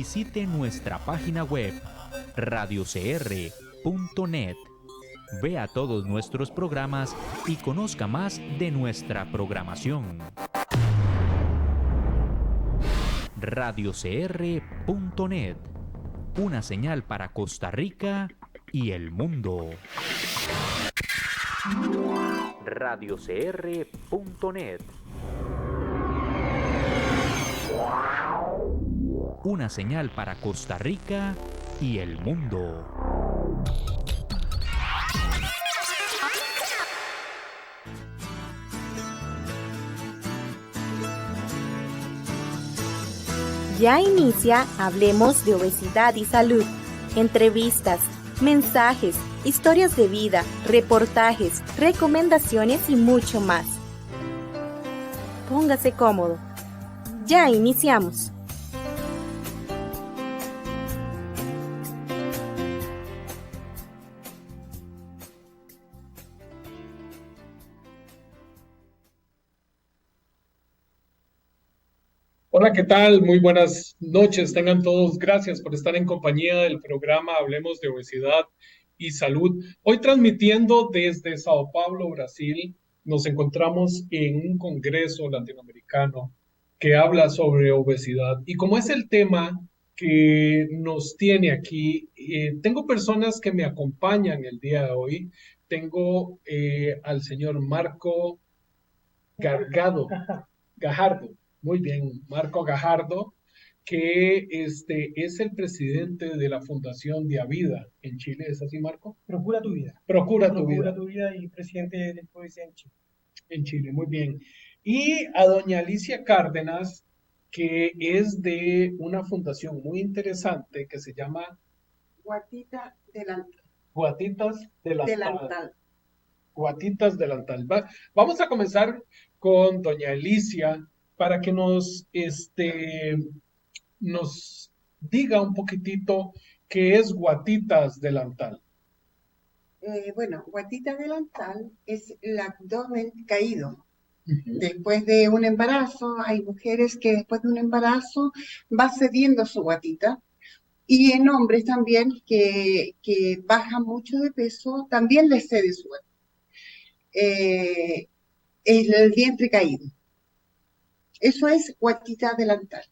visite nuestra página web radiocr.net. Vea todos nuestros programas y conozca más de nuestra programación. radiocr.net, una señal para Costa Rica y el mundo. radiocr.net, una señal para Costa Rica y el mundo. Ya inicia Hablemos de Obesidad y Salud. Entrevistas, mensajes, historias de vida, reportajes, recomendaciones y mucho más. Póngase cómodo. Ya iniciamos. Hola, ¿qué tal? Muy buenas noches. Tengan todos gracias por estar en compañía del programa Hablemos de Obesidad y Salud. Hoy transmitiendo desde Sao Paulo, Brasil, nos encontramos en un congreso latinoamericano que habla sobre obesidad. Y como es el tema que nos tiene aquí, tengo personas que me acompañan el día de hoy. Tengo al señor Marco Gajardo. Muy bien, Marco Gajardo, que es el presidente de la Fundación Diavida en Chile. ¿Es así, Marco? Procura tu vida. Procura tu vida. Procura tu vida y presidente de la Poesía en Chile. En Chile, muy bien. Y a doña Alicia Cárdenas, que es de una fundación muy interesante que se llama Guatita Delantal. Guatitas Delantal. Delantal. Guatitas Delantal. Vamos a comenzar con doña Alicia para que nos diga un poquitito qué es Guatitas Delantal. Bueno, guatita delantal es el abdomen caído. Uh-huh. Después de un embarazo, hay mujeres que después de un embarazo va cediendo su guatita. Y en hombres también que bajan mucho de peso, también les cede su guatita. Es el vientre caído. Eso es guatita delantal.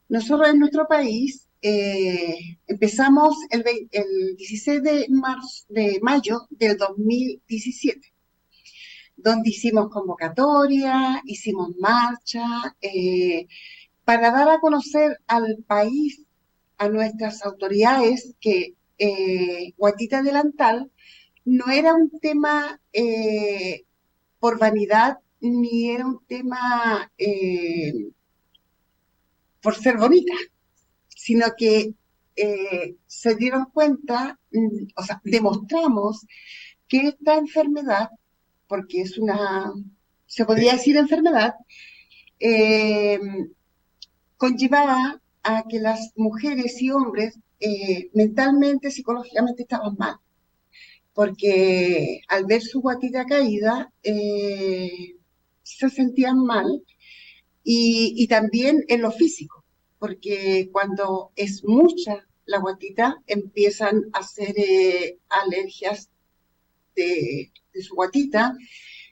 Nosotros en nuestro país empezamos el 16 de mayo del 2017, donde hicimos convocatoria, hicimos marcha, para dar a conocer al país, a nuestras autoridades, que guatita delantal no era un tema por vanidad, ni era un tema por ser bonita, sino que se dieron cuenta, o sea, demostramos que esta enfermedad, porque es se podría decir enfermedad, conllevaba a que las mujeres y hombres mentalmente, psicológicamente estaban mal, porque al ver su guatita caída se sentían mal, y también en lo físico, porque cuando es mucha la guatita empiezan a hacer alergias de su guatita,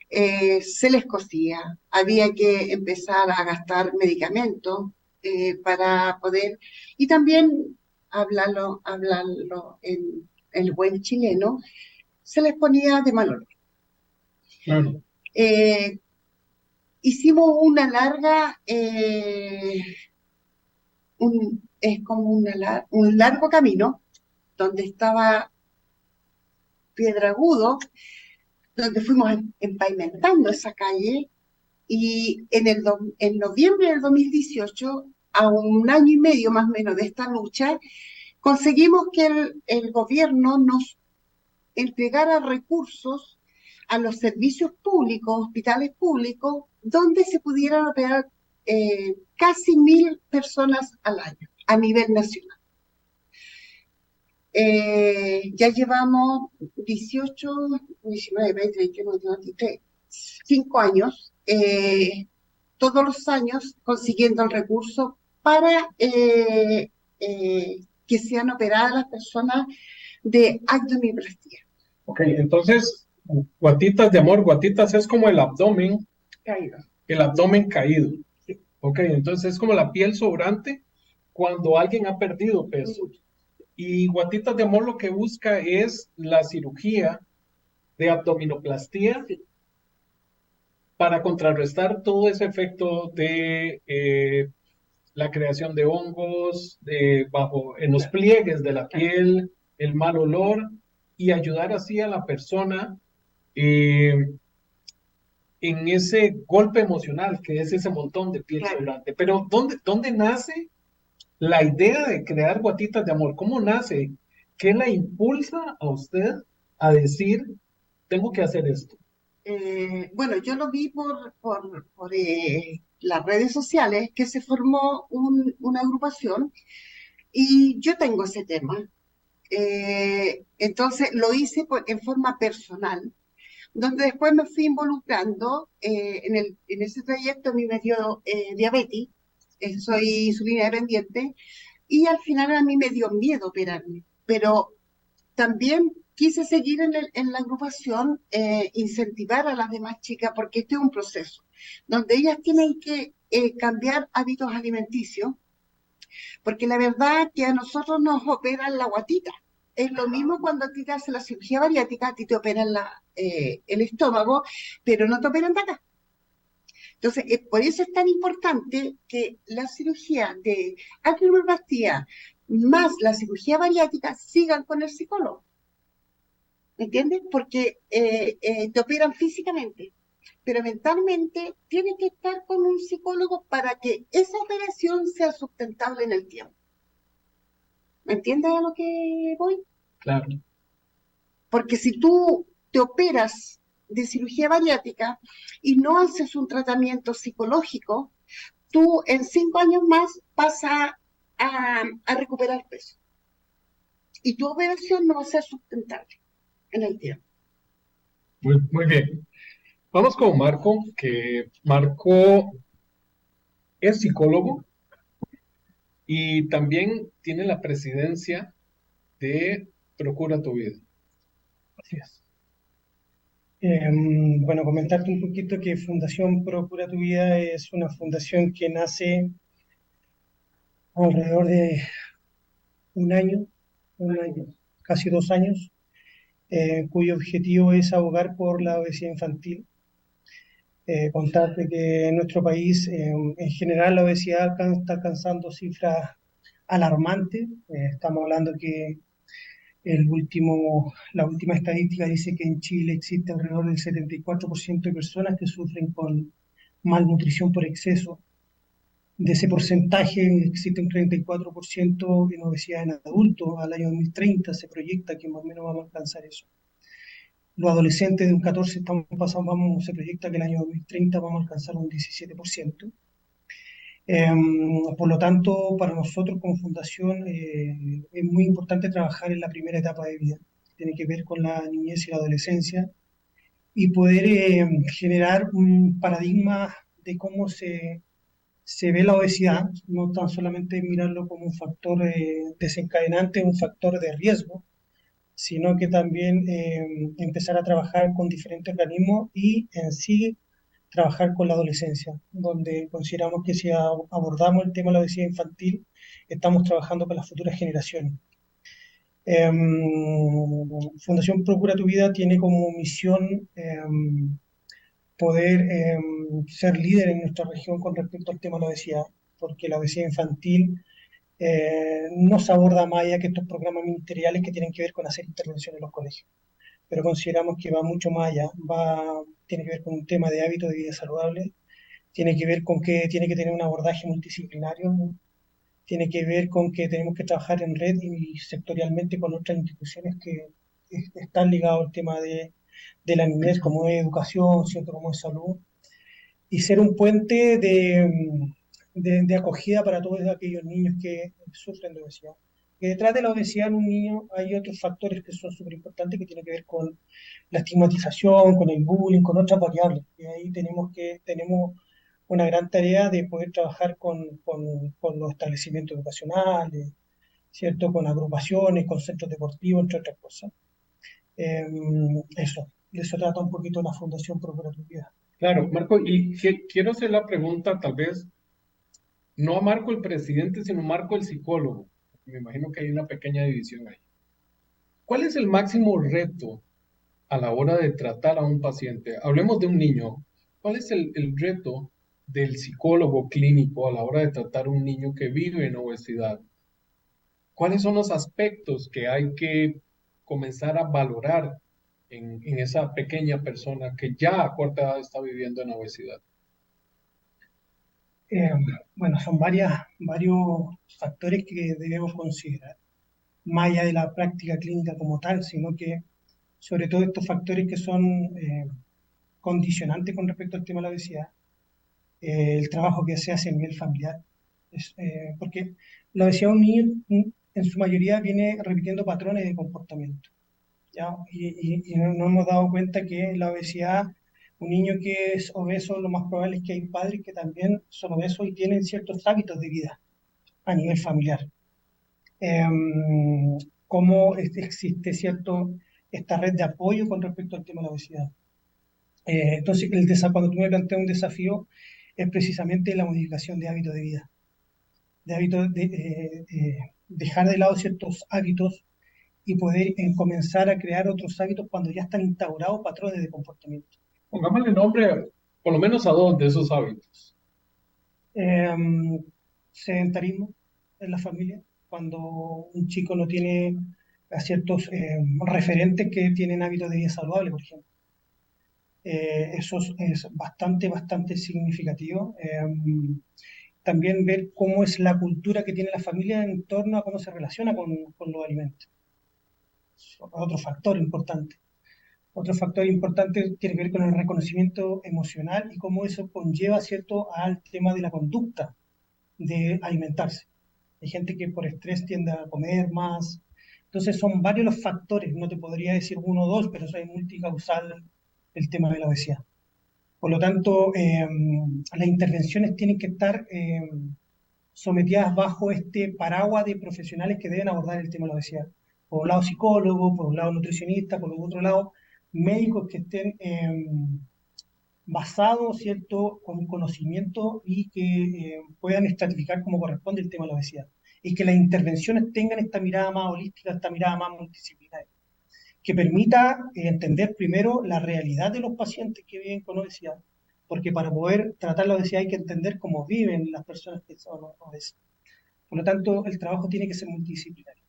se les cosía, había que empezar a gastar medicamentos para poder, y también hablarlo en el buen chileno, se les ponía de mal olor. Claro. Hicimos una larga, es como un largo camino, donde estaba Piedragudo, donde fuimos empavimentando esa calle, y en noviembre del 2018, a un año y medio más o menos de esta lucha, conseguimos que el gobierno nos entregara recursos a los servicios públicos, hospitales públicos, donde se pudieran operar casi 1.000 personas al año a nivel nacional. Ya llevamos 18, 19, 20, 21, 22, 23, 5 años, todos los años consiguiendo el recurso para que sean operadas las personas de abdominoplastia. Ok, entonces, guatitas de amor, guatitas es como Caído. el abdomen caído. Sí. Ok, entonces es como la piel sobrante cuando alguien ha perdido peso. Y guatitas de amor lo que busca es la cirugía de abdominoplastía para contrarrestar todo ese efecto de la creación de hongos en los pliegues de la piel, el mal olor, y ayudar así a la persona eh, en ese golpe emocional que es ese montón de piel sobrante. Pero ¿dónde nace la idea de crear guatitas de amor? ¿Cómo nace? ¿Qué la impulsa a usted a decir, tengo que hacer esto? Bueno, yo lo vi por las redes sociales, que se formó una agrupación y yo tengo ese tema. Entonces lo hice en forma personal, donde después me fui involucrando en ese trayecto. A mí me dio diabetes, soy insulina dependiente, y al final a mí me dio miedo operarme, pero también quise seguir en la agrupación, incentivar a las demás chicas, porque este es un proceso donde ellas tienen que cambiar hábitos alimenticios, porque la verdad que a nosotros nos operan la guatita. Es lo mismo cuando a ti te hacen la cirugía bariátrica, a ti te operan el estómago, pero no te operan de acá. Entonces, por eso es tan importante que la cirugía de abdominoplastia más la cirugía bariátrica sigan con el psicólogo. ¿Me entiendes? Porque te operan físicamente, pero mentalmente tienes que estar con un psicólogo para que esa operación sea sustentable en el tiempo. ¿Me entiendes a lo que voy? Claro. Porque si tú te operas de cirugía bariátrica y no haces un tratamiento psicológico, tú en 5 años más vas a recuperar peso. Y tu operación no va a ser sustentable en el tiempo. Muy bien. Vamos con Marco, que Marco es psicólogo y también tiene la presidencia de Procura tu Vida. Así es. Bueno, comentarte un poquito que Fundación Procura tu Vida es una fundación que nace alrededor de un año, casi 2 años, cuyo objetivo es abogar por la obesidad infantil. Contarte que en nuestro país, en general, la obesidad está alcanzando cifras alarmantes. Estamos hablando que la última estadística dice que en Chile existe alrededor del 74% de personas que sufren con malnutrición por exceso. De ese porcentaje existe un 34% en obesidad en adultos. Al año 2030 se proyecta que más o menos vamos a alcanzar eso. Los adolescentes de un 14 se proyecta que el año 2030 vamos a alcanzar un 17%. Por lo tanto, para nosotros como fundación es muy importante trabajar en la primera etapa de vida. Tiene que ver con la niñez y la adolescencia y poder generar un paradigma de cómo se ve la obesidad, no tan solamente mirarlo como un factor desencadenante, un factor de riesgo, sino que también empezar a trabajar con diferentes organismos y en sí trabajar con la adolescencia, donde consideramos que si abordamos el tema de la obesidad infantil, estamos trabajando con las futuras generaciones. Fundación Procura tu Vida tiene como misión poder ser líder en nuestra región con respecto al tema de la obesidad, porque la obesidad infantil no se aborda más allá que estos programas ministeriales que tienen que ver con hacer intervención en los colegios. Pero consideramos que va mucho más allá, tiene que ver con un tema de hábitos de vida saludable, tiene que ver con que tiene que tener un abordaje multidisciplinario, tiene que ver con que tenemos que trabajar en red y sectorialmente con otras instituciones que están ligadas al tema de la niñez, como es educación, ¿cierto? Como es salud, y ser un puente de acogida para todos aquellos niños que sufren de obesidad. Que detrás de la obesidad en un niño hay otros factores que son súper importantes, que tienen que ver con la estigmatización, con el bullying, con otras variables. Y ahí tenemos una gran tarea de poder trabajar con los establecimientos educacionales, ¿cierto? Con agrupaciones, con centros deportivos, entre otras cosas. Eso, de eso trata un poquito la Fundación Procuraduría. Claro, Marco, y quiero hacer la pregunta, tal vez, no a Marco el presidente, sino Marco el psicólogo. Me imagino que hay una pequeña división ahí. ¿Cuál es el máximo reto a la hora de tratar a un paciente? Hablemos de un niño. ¿Cuál es el reto del psicólogo clínico a la hora de tratar a un niño que vive en obesidad? ¿Cuáles son los aspectos que hay que comenzar a valorar en esa pequeña persona que ya a corta edad está viviendo en obesidad? Eh, bueno, son varios factores que debemos considerar, más allá de la práctica clínica como tal, sino que sobre todo estos factores que son condicionantes con respecto al tema de la obesidad, el trabajo que se hace a nivel familiar, porque la obesidad de un niño en su mayoría viene repitiendo patrones de comportamiento, ¿ya? Y no hemos dado cuenta que la obesidad, un niño que es obeso, lo más probable es que hay padres que también son obesos y tienen ciertos hábitos de vida a nivel familiar. Cómo existe esta red de apoyo con respecto al tema de la obesidad. Entonces, cuando tú me planteas un desafío, es precisamente la modificación de hábitos de vida, de hábitos dejar de lado ciertos hábitos y poder comenzar a crear otros hábitos cuando ya están instaurados patrones de comportamiento. Pongámosle nombre por lo menos a dos de esos hábitos. Sedentarismo en la familia, cuando un chico no tiene a ciertos referentes que tienen hábitos de vida saludable, por ejemplo. Eso es bastante significativo. También ver cómo es la cultura que tiene la familia en torno a cómo se relaciona con los alimentos. Otro factor importante. Otro factor importante tiene que ver con el reconocimiento emocional y cómo eso conlleva, ¿cierto?, al tema de la conducta de alimentarse. Hay gente que por estrés tiende a comer más. Entonces son varios los factores, no te podría decir uno o dos, pero eso es multicausal el tema de la obesidad. Por lo tanto, las intervenciones tienen que estar sometidas bajo este paraguas de profesionales que deben abordar el tema de la obesidad. Por un lado psicólogos, por un lado nutricionistas, por otro lado médicos que estén basados, ¿cierto?, con conocimiento y que puedan estratificar como corresponde el tema de la obesidad. Y que las intervenciones tengan esta mirada más holística, esta mirada más multidisciplinaria, que permita entender primero la realidad de los pacientes que viven con obesidad, porque para poder tratar la obesidad hay que entender cómo viven las personas que son obesas. Por lo tanto, el trabajo tiene que ser multidisciplinario.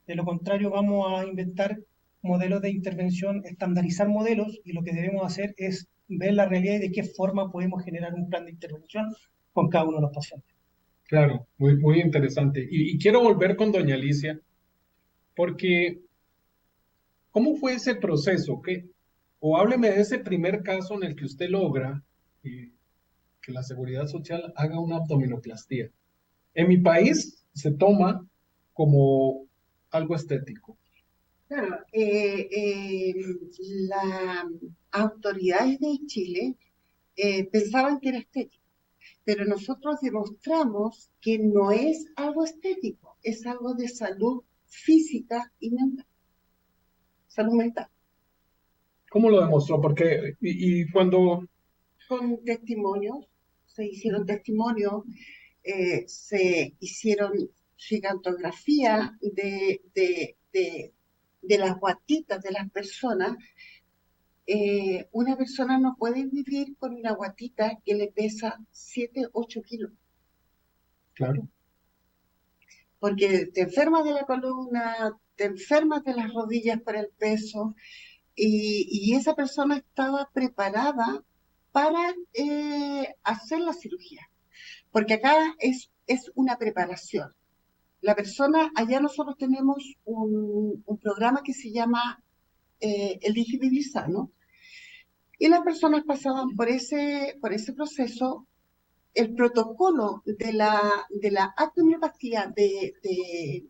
De lo contrario, vamos a inventar modelos de intervención, estandarizar modelos, y lo que debemos hacer es ver la realidad y de qué forma podemos generar un plan de intervención con cada uno de los pacientes. Claro, muy interesante. Y quiero volver con doña Alicia, porque ¿cómo fue ese proceso? O hábleme de ese primer caso en el que usted logra que la Seguridad Social haga una abdominoplastía. En mi país se toma como algo estético. Claro, las autoridades de Chile pensaban que era estético, pero nosotros demostramos que no es algo estético, es algo de salud física y mental, salud mental. ¿Cómo lo demostró? Porque, y cuando... Con testimonios, se hicieron testimonios, se hicieron gigantografía de las guatitas de las personas. Una persona no puede vivir con una guatita que le pesa 7, 8 kilos. Claro. Porque te enfermas de la columna, te enfermas de las rodillas por el peso, y esa persona estaba preparada para hacer la cirugía. Porque acá es una preparación. La persona, allá nosotros tenemos un programa que se llama Elige Vivir Sano, y las personas pasaban por ese proceso. El protocolo de la abdominoplastia de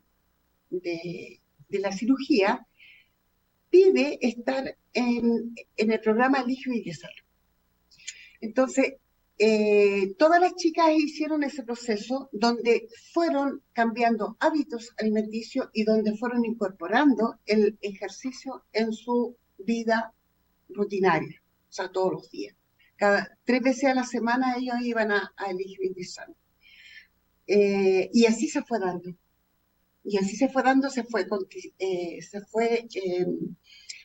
la cirugía pide estar en el programa Elige Vivir Sano. Entonces, todas las chicas hicieron ese proceso donde fueron cambiando hábitos alimenticios y donde fueron incorporando el ejercicio en su vida rutinaria, o sea, todos los días. Cada 3 veces a la semana ellos iban a elegir vivir sano. Y así se fue dando. Y así se fue dando, se fue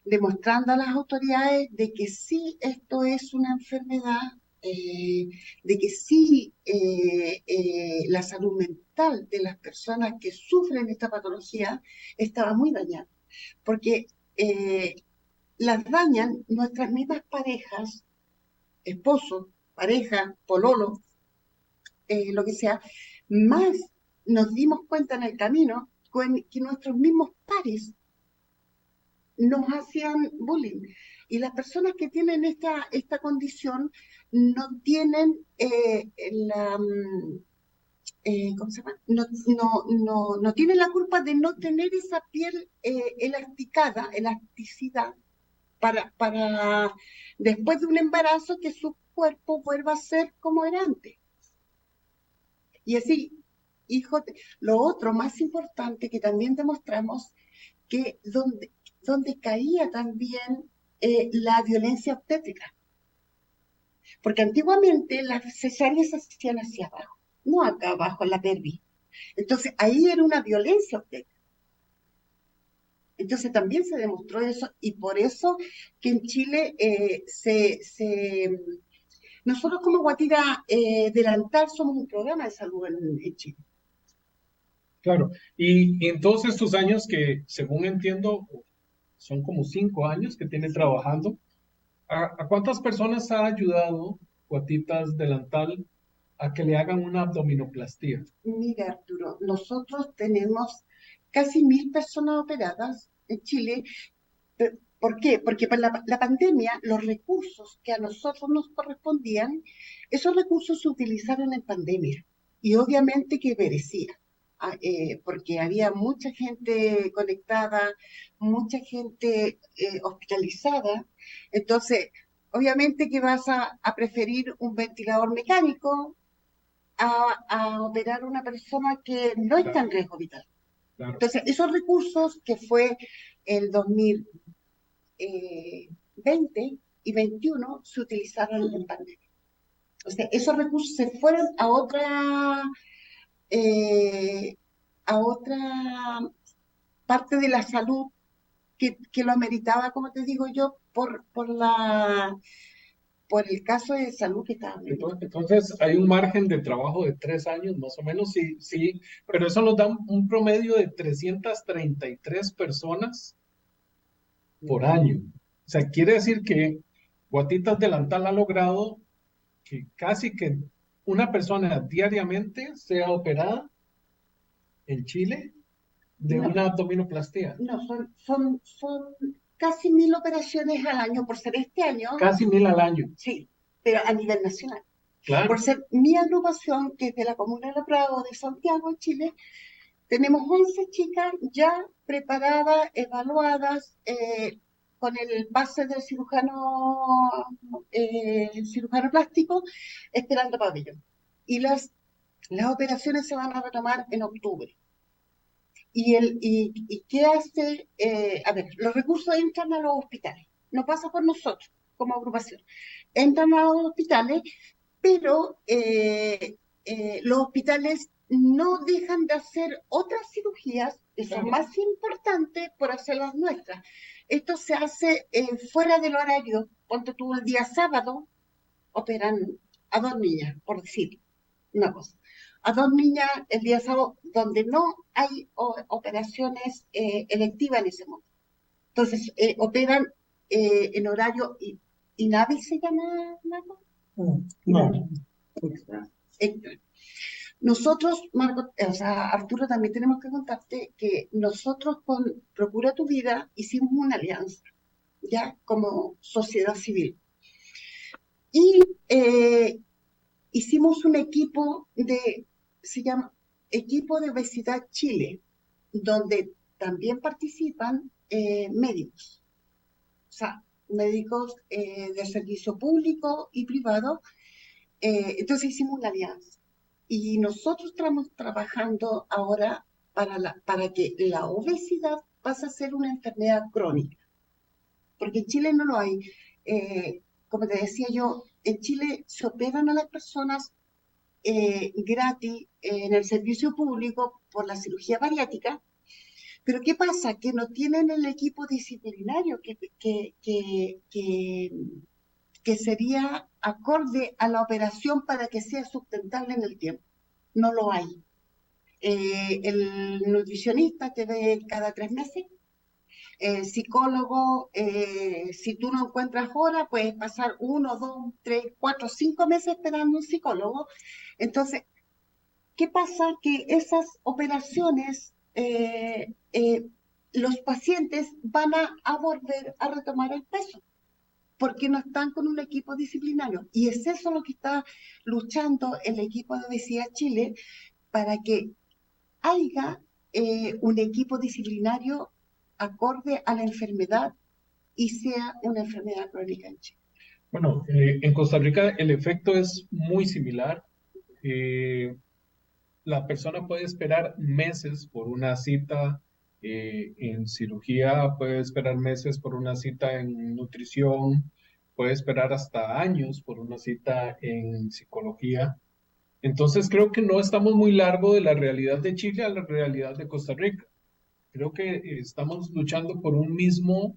demostrando a las autoridades de que sí esto es una enfermedad, de que sí la salud mental de las personas que sufren esta patología estaba muy dañada, porque las dañan nuestras mismas parejas, esposo, pareja, pololo, lo que sea, más nos dimos cuenta en el camino que nuestros mismos pares nos hacían bullying. Y las personas que tienen esta condición no tienen ¿cómo se llama? No tienen la culpa de no tener esa piel elasticidad para después de un embarazo que su cuerpo vuelva a ser como era antes. Y así, lo otro más importante que también demostramos, que donde caía también la violencia obstétrica. Porque antiguamente las cesáreas se hacían hacia abajo, no acá abajo en la pelvis. Entonces ahí era una violencia obstétrica. Entonces también se demostró eso, y por eso que en Chile nosotros como Guatira Delantal somos un programa de salud en Chile. Claro, y en todos estos años que, según entiendo, son como 5 años que tiene trabajando, ¿a cuántas personas ha ayudado Guatitas Delantal a que le hagan una abdominoplastía? Mira, Arturo, nosotros tenemos casi 1.000 personas operadas en Chile. ¿Por qué? Porque para la pandemia, los recursos que a nosotros nos correspondían, esos recursos se utilizaron en pandemia. Y obviamente que merecía, porque había mucha gente conectada, mucha gente hospitalizada. Entonces, obviamente que vas a preferir un ventilador mecánico a operar a una persona que no está en riesgo vital. Claro. Entonces, esos recursos que fue el 2020 y 21 se utilizaron en pandemia. O sea, esos recursos se fueron a otra parte de la salud que lo ameritaba, como te digo yo, por el caso de salud que estaba viendo. Entonces, hay un margen de trabajo de 3 años, más o menos, sí, sí, pero eso nos da un promedio de 333 personas por año. O sea, quiere decir que Guatitas Delantal ha logrado que casi que una persona diariamente sea operada en Chile de No. una abdominoplastía. No, son casi 1.000 operaciones al año, por ser este año. Casi 1.000 al año. Sí, pero a nivel nacional. Claro. Por ser mi agrupación, que es de la Comuna de La Prado de Santiago, Chile, tenemos 11 chicas ya preparadas, evaluadas, con el pase del cirujano plástico, esperando pabellón. Y las operaciones se van a retomar en octubre. ¿Y qué hace? A ver, los recursos entran a los hospitales, no pasa por nosotros como agrupación. Entran a los hospitales, pero los hospitales no dejan de hacer otras cirugías que son más importantes por hacer las nuestras. Esto se hace fuera del horario. Ponte tú el día sábado, operan a 2 niñas, por decir una cosa. A 2 niñas el día sábado, donde no hay operaciones electivas en ese momento. Entonces, operan en horario INAVI, ¿se llama? No. Extra. Nosotros, Marco, o sea, Arturo, también tenemos que contarte que nosotros con Procura tu Vida hicimos una alianza, ya como sociedad civil. Y hicimos un equipo se llama Equipo de Obesidad Chile, donde también participan médicos, o sea, médicos de servicio público y privado, Entonces hicimos una alianza. Y nosotros estamos trabajando ahora para que la obesidad pase a ser una enfermedad crónica, porque en Chile no lo hay. Como te decía yo, en Chile se operan a las personas gratis en el servicio público por la cirugía bariátrica, pero ¿qué pasa? Que no tienen el equipo disciplinario que sería acorde a la operación para que sea sustentable en el tiempo. No lo hay. El nutricionista te ve cada 3 meses. El psicólogo, si tú no encuentras hora, puedes pasar 1, 2, 3, 4, 5 meses esperando un psicólogo. Entonces, ¿qué pasa? Que esas operaciones, los pacientes van a volver a retomar el peso porque no están con un equipo disciplinario. Y es eso lo que está luchando el equipo de Obesidad Chile, para que haya un equipo disciplinario acorde a la enfermedad y sea una enfermedad crónica en Chile. Bueno, en Costa Rica el efecto es muy similar. Eh, la persona puede esperar meses por una cita en cirugía, puede esperar meses por una cita en nutrición, puede esperar hasta años por una cita en psicología. Entonces creo que no estamos muy largo de la realidad de Chile a la realidad de Costa Rica. Creo que estamos luchando por un mismo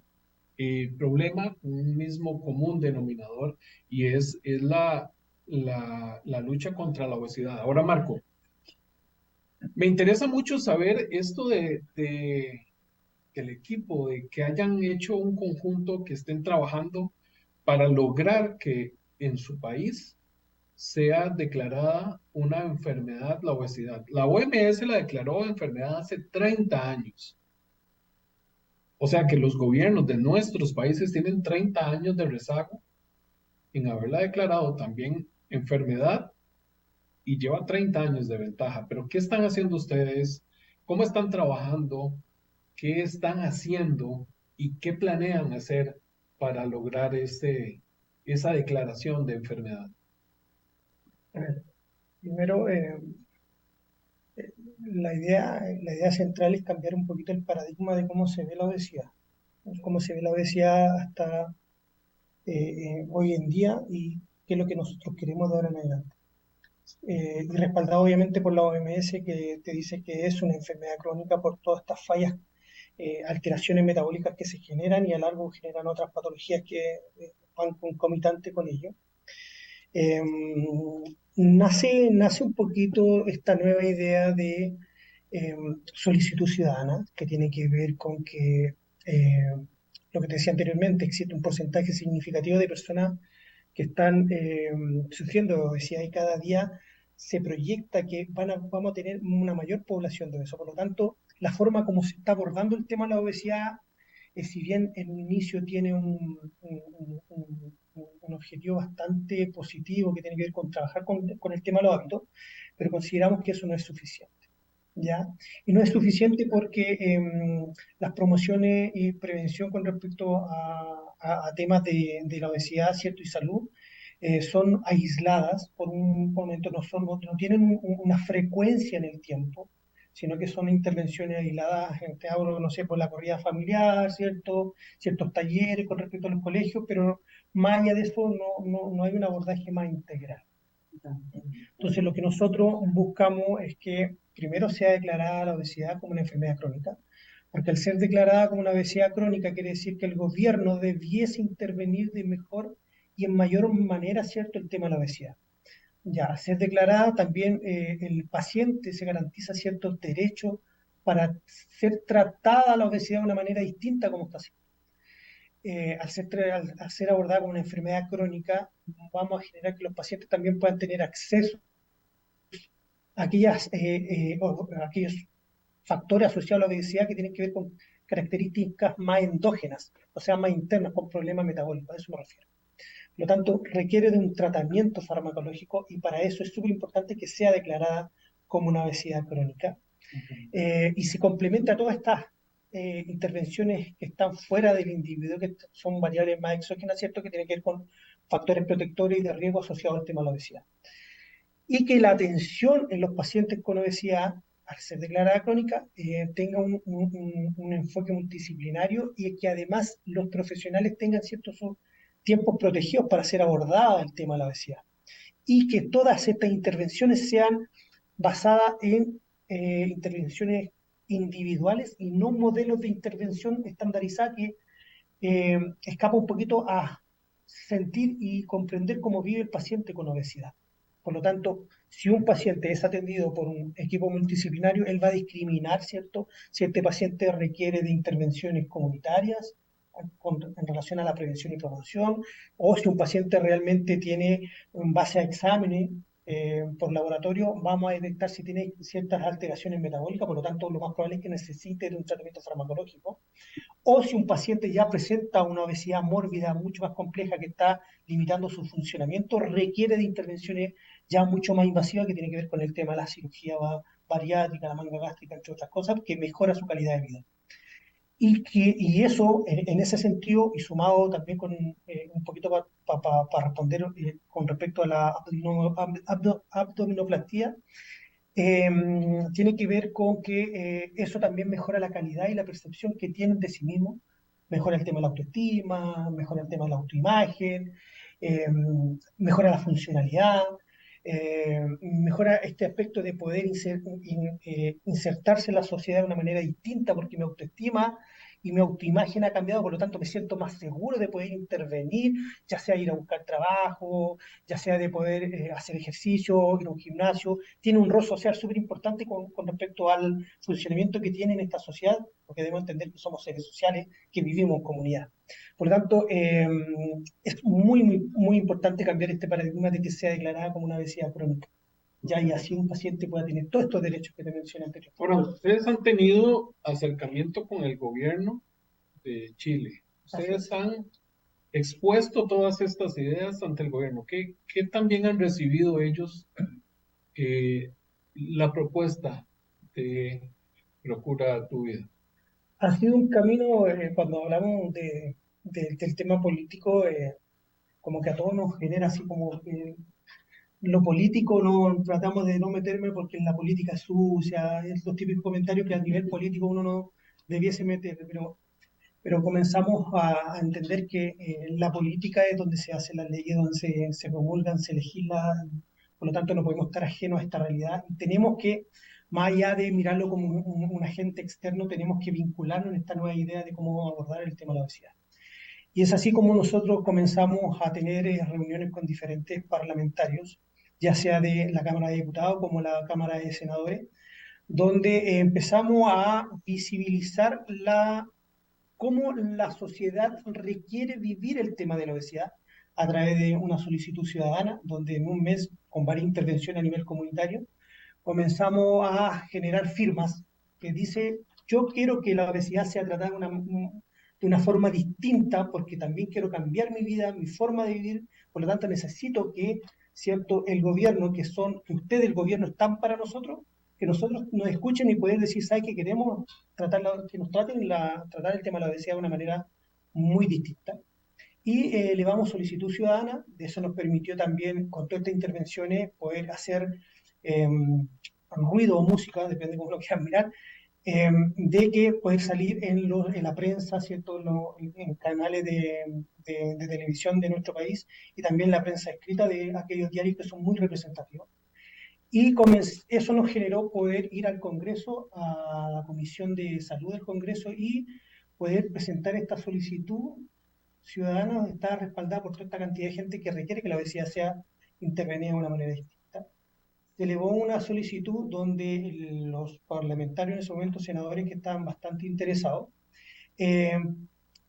problema, un mismo común denominador, y es la lucha contra la obesidad. Ahora, Marco, me interesa mucho saber esto del equipo, de que hayan hecho un conjunto, que estén trabajando para lograr que en su país sea declarada una enfermedad la obesidad. La OMS la declaró enfermedad hace 30 años. O sea que los gobiernos de nuestros países tienen 30 años de rezago en haberla declarado también enfermedad y lleva 30 años de ventaja. Pero ¿qué están haciendo ustedes? ¿Cómo están trabajando? ¿Qué están haciendo? ¿Y qué planean hacer para lograr esa declaración de enfermedad? A ver, primero, la idea central es cambiar un poquito el paradigma de cómo se ve la obesidad, cómo se ve la obesidad hasta hoy en día y qué es lo que nosotros queremos de ahora en adelante. Y respaldado obviamente por la OMS, que te dice que es una enfermedad crónica por todas estas fallas, alteraciones metabólicas que se generan y a largo generan otras patologías que van concomitantes con ello. Eh, nace un poquito esta nueva idea de eh, solicitud ciudadana, que tiene que ver con que, lo que te decía anteriormente, existe un porcentaje significativo de personas que están sufriendo de obesidad y cada día se proyecta que vamos a tener una mayor población de eso. Por lo tanto, la forma como se está abordando el tema de la obesidad, si bien en un inicio tiene un objetivo bastante positivo que tiene que ver con trabajar con el tema de los hábitos, pero consideramos que eso no es suficiente. ¿Ya? Y no es suficiente porque las promociones y prevención con respecto a temas de la obesidad, ¿cierto? Y salud son aisladas por un momento, no tienen una frecuencia en el tiempo, sino que son intervenciones aisladas, te hablo, no sé, por la corrida familiar, ¿cierto? Ciertos talleres con respecto a los colegios, pero más allá de eso no hay un abordaje más integral. Entonces, lo que nosotros buscamos es que primero sea declarada la obesidad como una enfermedad crónica, porque al ser declarada como una obesidad crónica quiere decir que el gobierno debiese intervenir de mejor y en mayor manera, ¿cierto?, el tema de la obesidad. Ya, al ser declarada también el paciente se garantiza ciertos derechos para ser tratada la obesidad de una manera distinta como está haciendo. Al ser abordada como una enfermedad crónica, vamos a generar que los pacientes también puedan tener acceso a aquellos factores asociados a la obesidad que tienen que ver con características más endógenas, o sea, más internas, con problemas metabólicos, a eso me refiero. Por lo tanto, requiere de un tratamiento farmacológico y para eso es súper importante que sea declarada como una obesidad crónica. Y se complementa a todas estas intervenciones que están fuera del individuo, que son variables más exógenas, ¿cierto? Que tienen que ver con factores protectores y de riesgo asociados al tema de la obesidad. Y que la atención en los pacientes con obesidad, al ser declarada crónica, tenga un enfoque multidisciplinario y que además los profesionales tengan ciertos tiempos protegidos para ser abordada el tema de la obesidad. Y que todas estas intervenciones sean basadas en intervenciones individuales y no modelos de intervención estandarizados que escapa un poquito a sentir y comprender cómo vive el paciente con obesidad. Por lo tanto, si un paciente es atendido por un equipo multidisciplinario, él va a discriminar, ¿cierto?, si este paciente requiere de intervenciones comunitarias en relación a la prevención y promoción, o si un paciente realmente tiene, en base a exámenes por laboratorio, vamos a detectar si tiene ciertas alteraciones metabólicas, por lo tanto, lo más probable es que necesite de un tratamiento farmacológico. O si un paciente ya presenta una obesidad mórbida mucho más compleja que está limitando su funcionamiento, requiere de intervenciones ya mucho más invasivas que tienen que ver con el tema de la cirugía bariátrica, la manga gástrica, entre otras cosas, que mejora su calidad de vida. Y eso, en ese sentido, y sumado también con un poquito para responder con respecto a la abdominoplastia, tiene que ver con que eso también mejora la calidad y la percepción que tienen de sí mismos, mejora el tema de la autoestima, mejora el tema de la autoimagen, eh, mejora la funcionalidad, mejora este aspecto de poder insertarse en la sociedad de una manera distinta porque mi autoestima y mi autoimagen ha cambiado, por lo tanto me siento más seguro de poder intervenir, ya sea ir a buscar trabajo, ya sea de poder hacer ejercicio, ir a un gimnasio. Tiene un rol social súper importante con respecto al funcionamiento que tiene en esta sociedad, porque debemos entender que somos seres sociales que vivimos en comunidad. Por lo tanto, es muy importante cambiar este paradigma de que sea declarada como una obesidad crónica. Ya, y así un paciente pueda tener todos estos derechos que te mencioné anteriormente. Ahora, ustedes han tenido acercamiento con el gobierno de Chile. Ustedes han expuesto todas estas ideas ante el gobierno. ¿Qué también han recibido ellos la propuesta de Procura tu Vida? Ha sido un camino, cuando hablamos del tema político, como que a todos nos genera así como lo político, no tratamos de no meterme porque en la política es sucia, es los típicos comentarios que a nivel político uno no debiese meter, pero comenzamos a entender que la política es donde se hacen las leyes, donde se promulgan, se legislan, por lo tanto no podemos estar ajenos a esta realidad. Y tenemos que, más allá de mirarlo como un agente externo, tenemos que vincularnos en esta nueva idea de cómo abordar el tema de la obesidad. Y es así como nosotros comenzamos a tener reuniones con diferentes parlamentarios, ya sea de la Cámara de Diputados como la Cámara de Senadores, donde empezamos a visibilizar cómo la sociedad requiere vivir el tema de la obesidad a través de una solicitud ciudadana, donde en un mes, con varias intervenciones a nivel comunitario, comenzamos a generar firmas que dice, yo quiero que la obesidad sea tratada de una forma distinta, porque también quiero cambiar mi vida, mi forma de vivir, por lo tanto necesito que, ¿cierto?, el gobierno, que ustedes, el gobierno, están para nosotros, que nosotros nos escuchen y poder decir, ¿sabes qué queremos? Que nos tratar el tema de la obesidad de una manera muy distinta. Y elevamos solicitud ciudadana, de eso nos permitió también, con todas estas intervenciones, poder hacer ruido o música, depende de cómo lo quieran mirar, de que poder salir en la prensa, ¿cierto?, en canales de televisión de nuestro país y también la prensa escrita de aquellos diarios que son muy representativos. Y eso nos generó poder ir al Congreso, a la Comisión de Salud del Congreso y poder presentar esta solicitud ciudadana donde está respaldada por toda esta cantidad de gente que requiere que la obesidad sea intervenida de una manera distinta. Se elevó una solicitud donde los parlamentarios en ese momento, senadores que estaban bastante interesados, eh,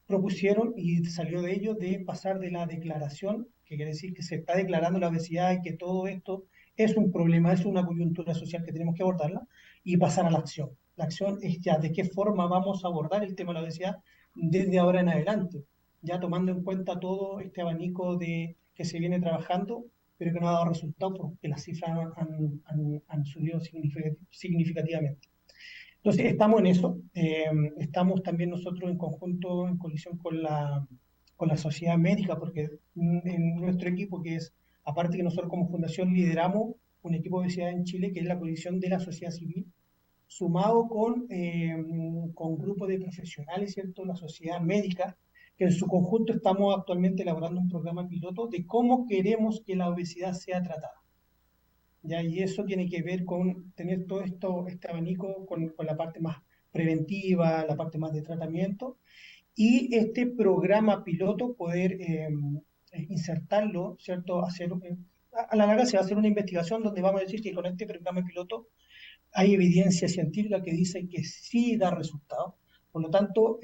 propusieron y salió de ello de pasar de la declaración, que quiere decir que se está declarando la obesidad y que todo esto es un problema, es una coyuntura social que tenemos que abordarla, y pasar a la acción. La acción es ya de qué forma vamos a abordar el tema de la obesidad desde ahora en adelante, ya tomando en cuenta todo este abanico que se viene trabajando, pero que no ha dado resultado porque las cifras han subido significativamente. Entonces, estamos en eso. Estamos también nosotros en conjunto, en colisión con con la sociedad médica, porque en nuestro equipo, que es, aparte que nosotros como fundación lideramos un equipo de obesidad en Chile, que es la coalición de la sociedad civil, sumado con grupos de profesionales, ¿cierto? La sociedad médica, que en su conjunto estamos actualmente elaborando un programa piloto de cómo queremos que la obesidad sea tratada. ¿Ya? Y eso tiene que ver con tener todo esto, este abanico con la parte más preventiva, la parte más de tratamiento, y este programa piloto poder insertarlo, ¿cierto? A la larga se va a hacer una investigación donde vamos a decir que con este programa piloto hay evidencia científica que dice que sí da resultados. Por lo tanto,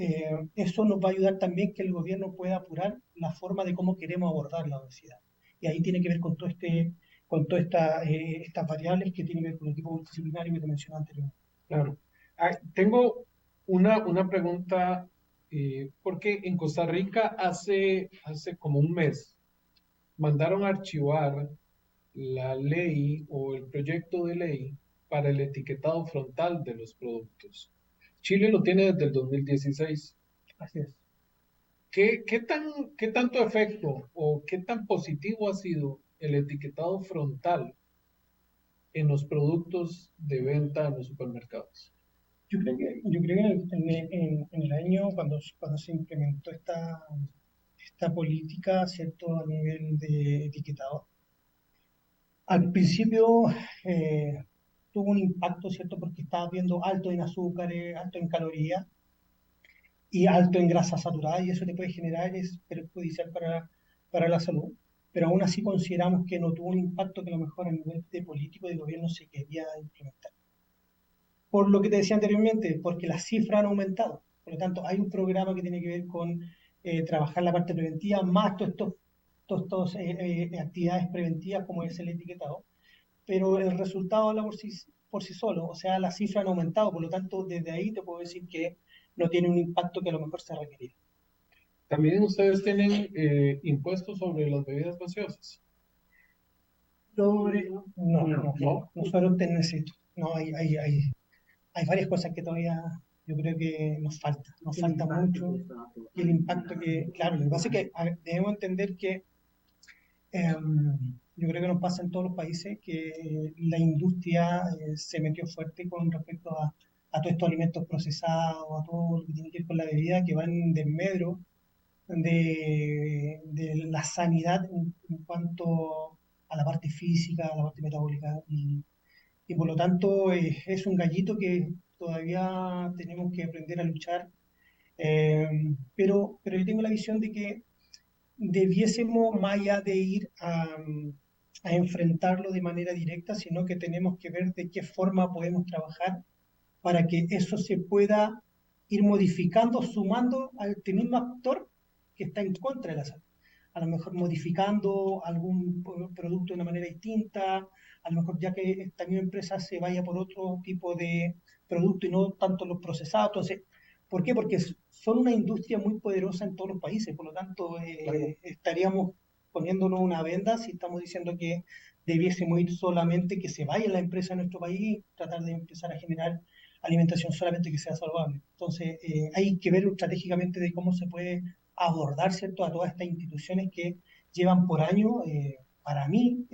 eso nos va a ayudar también que el gobierno pueda apurar la forma de cómo queremos abordar la obesidad. Y ahí tiene que ver con todas estas variables que tienen que ver con el equipo multidisciplinario que te mencioné anteriormente. Claro. Tengo una pregunta, porque en Costa Rica hace como un mes mandaron a archivar la ley o el proyecto de ley para el etiquetado frontal de los productos. Chile lo tiene desde el 2016. Así es. ¿Qué tanto efecto o qué tan positivo ha sido el etiquetado frontal en los productos de venta en los supermercados? Yo creo que en el año, cuando se implementó esta política, ¿cierto? A nivel de etiquetado, al principio tuvo un impacto, ¿cierto? Porque estaba viendo alto en azúcares, alto en calorías y alto en grasa saturada, y eso te puede generar, es perjudicial para la salud. Pero aún así consideramos que no tuvo un impacto que a lo mejor a nivel de político y de gobierno se quería implementar. Por lo que te decía anteriormente, porque las cifras han aumentado. Por lo tanto, hay un programa que tiene que ver con trabajar la parte preventiva, más todas estas actividades preventivas como es el etiquetado, pero el resultado habla por sí solo, o sea, las cifras han aumentado, por lo tanto, desde ahí te puedo decir que no tiene un impacto que a lo mejor se requería. También ustedes tienen impuestos sobre las bebidas gaseosas. No, nosotros necesito, no, hay varias cosas que todavía yo creo que nos falta mucho, y el impacto que, claro, lo que pasa es que debemos entender que yo creo que nos pasa en todos los países que la industria se metió fuerte con respecto a todos estos alimentos procesados, a todo lo que tiene que ver con la bebida, que van en desmedro de la sanidad en cuanto a la parte física, a la parte metabólica, y por lo tanto es un gallito que todavía tenemos que aprender a luchar, pero yo tengo la visión de que debiésemos, más allá de ir a enfrentarlo de manera directa, sino que tenemos que ver de qué forma podemos trabajar para que eso se pueda ir modificando, sumando a este mismo actor que está en contra de la salud. A lo mejor modificando algún producto de una manera distinta, a lo mejor ya que esta misma empresa se vaya por otro tipo de producto y no tanto los procesados. Entonces, ¿por qué? Porque son una industria muy poderosa en todos los países, por lo tanto, estaríamos poniéndonos una venda si estamos diciendo que debiésemos ir solamente que se vaya la empresa a nuestro país, tratar de empezar a generar alimentación solamente que sea saludable. Entonces, hay que ver estratégicamente de cómo se puede abordar, ¿cierto?, a todas estas instituciones que llevan por años, para mí,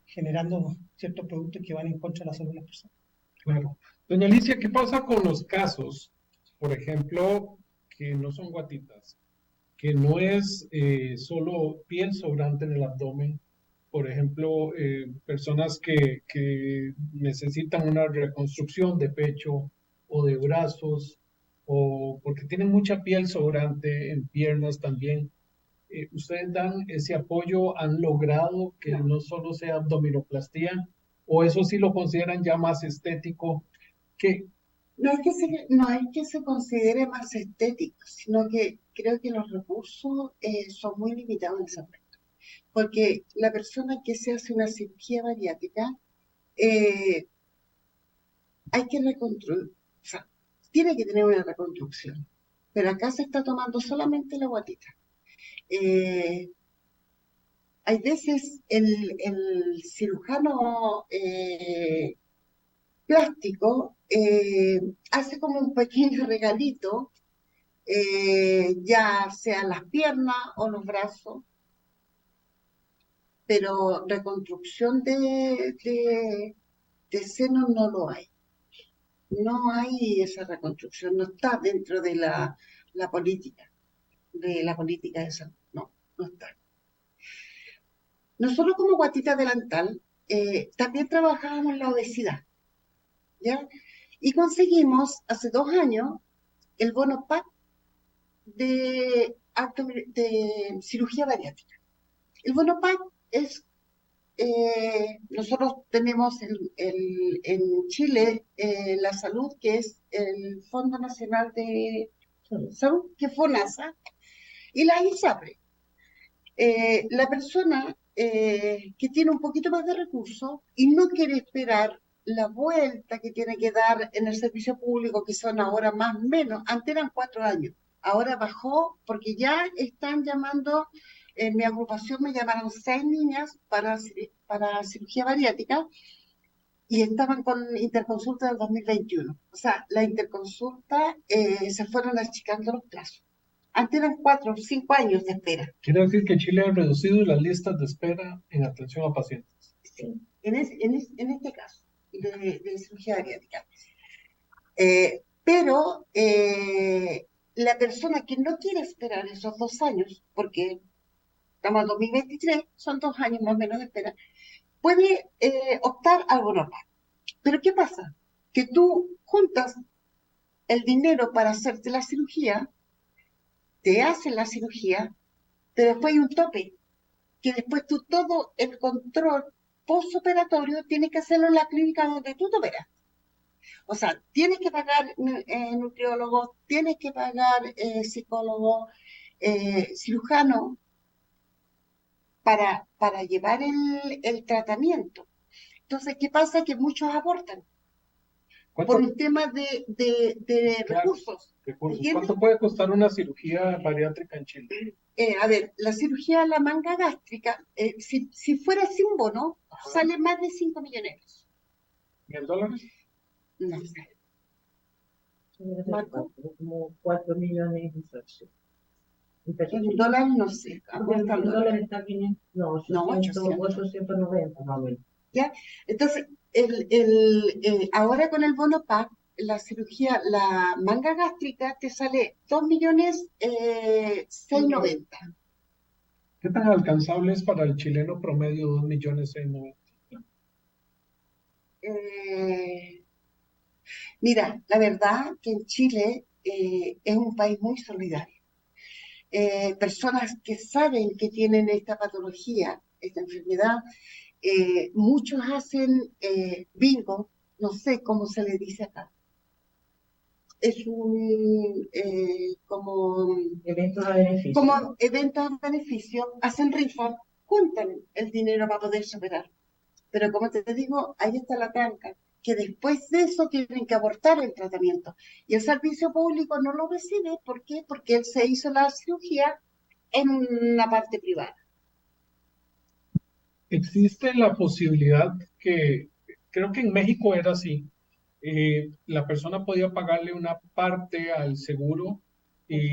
generando ciertos productos que van en contra de la salud de las personas. Claro. Doña Alicia, ¿qué pasa con los casos, por ejemplo, que no son guatitas, que no es solo piel sobrante en el abdomen? Por ejemplo, personas que necesitan una reconstrucción de pecho o de brazos, o porque tienen mucha piel sobrante en piernas también. ¿Ustedes dan ese apoyo? ¿Han logrado que no solo sea abdominoplastía? ¿O eso sí lo consideran ya más estético? Que No es que se considere más estético, sino que creo que los recursos son muy limitados en ese aspecto. Porque la persona que se hace una cirugía bariátrica eh, hay que reconstruir, o sea, tiene que tener una reconstrucción. Pero acá se está tomando solamente la guatita. Hay veces el cirujano plástico hace como un pequeño regalito ya sea las piernas o los brazos, pero reconstrucción de seno no lo hay. No hay esa reconstrucción, no está dentro de la política, de salud. No, no está. Nosotros como Guatita Delantal también trabajábamos la obesidad, ¿ya? Y conseguimos hace 2 años el bono PAC de cirugía bariátrica. El bono PAC es, nosotros tenemos en Chile la salud, que es el Fondo Nacional de Salud, que es FONASA, y la ISAPRE. La persona que tiene un poquito más de recursos y no quiere esperar la vuelta que tiene que dar en el servicio público, que son ahora más o menos, antes eran 4 años, ahora bajó porque ya están llamando, en mi agrupación me llamaron 6 niñas para cirugía bariátrica y estaban con interconsulta del 2021. O sea, la interconsulta se fueron achicando los plazos. Antes eran 4 o 5 años de espera. Quiere decir que Chile ha reducido las listas de espera en atención a pacientes. Sí, en este caso, de cirugía bariátrica. Pero la persona que no quiere esperar esos 2 años, porque estamos en 2023, son 2 años más o menos de espera, puede optar al bono PAC. Pero ¿qué pasa? Que tú juntas el dinero para hacerte la cirugía, te hacen la cirugía, pero después hay un tope, que después tú todo el control postoperatorio tienes que hacerlo en la clínica donde tú te operas. O sea, tienes que pagar nutriólogo, tienes que pagar psicólogo, cirujano para llevar el tratamiento. Entonces, ¿qué pasa? Que muchos abortan por un tema de Claro, recursos. ¿Cuánto puede costar una cirugía bariátrica en Chile? A ver, la cirugía de la manga gástrica, si fuera sin bono, sale más de 5 millones. $1,000? No sé. Marco, como 4 millones y fracción. en dólares no sé. ¿A cuánto está el El dólar? dólar está 500, no, 800, 890 más o menos. ¿Ya? Entonces, ahora con el bono PAC, la cirugía, la manga gástrica te sale 2.690.000. ¿Qué tan alcanzable es para el chileno promedio 2.690.000? Mira, la verdad que en Chile es un país muy solidario. Personas que saben que tienen esta patología, esta enfermedad, muchos hacen bingo, no sé cómo se le dice acá. Es como Eventos a beneficio. como eventos a beneficio, hacen rifas, juntan el dinero para poder superar. Pero como te digo, ahí está la tranca, que después de eso tienen que abortar el tratamiento. Y el servicio público no lo recibe, ¿por qué? Porque él se hizo la cirugía en una parte privada. Existe la posibilidad que, creo que en México era así, la persona podía pagarle una parte al seguro y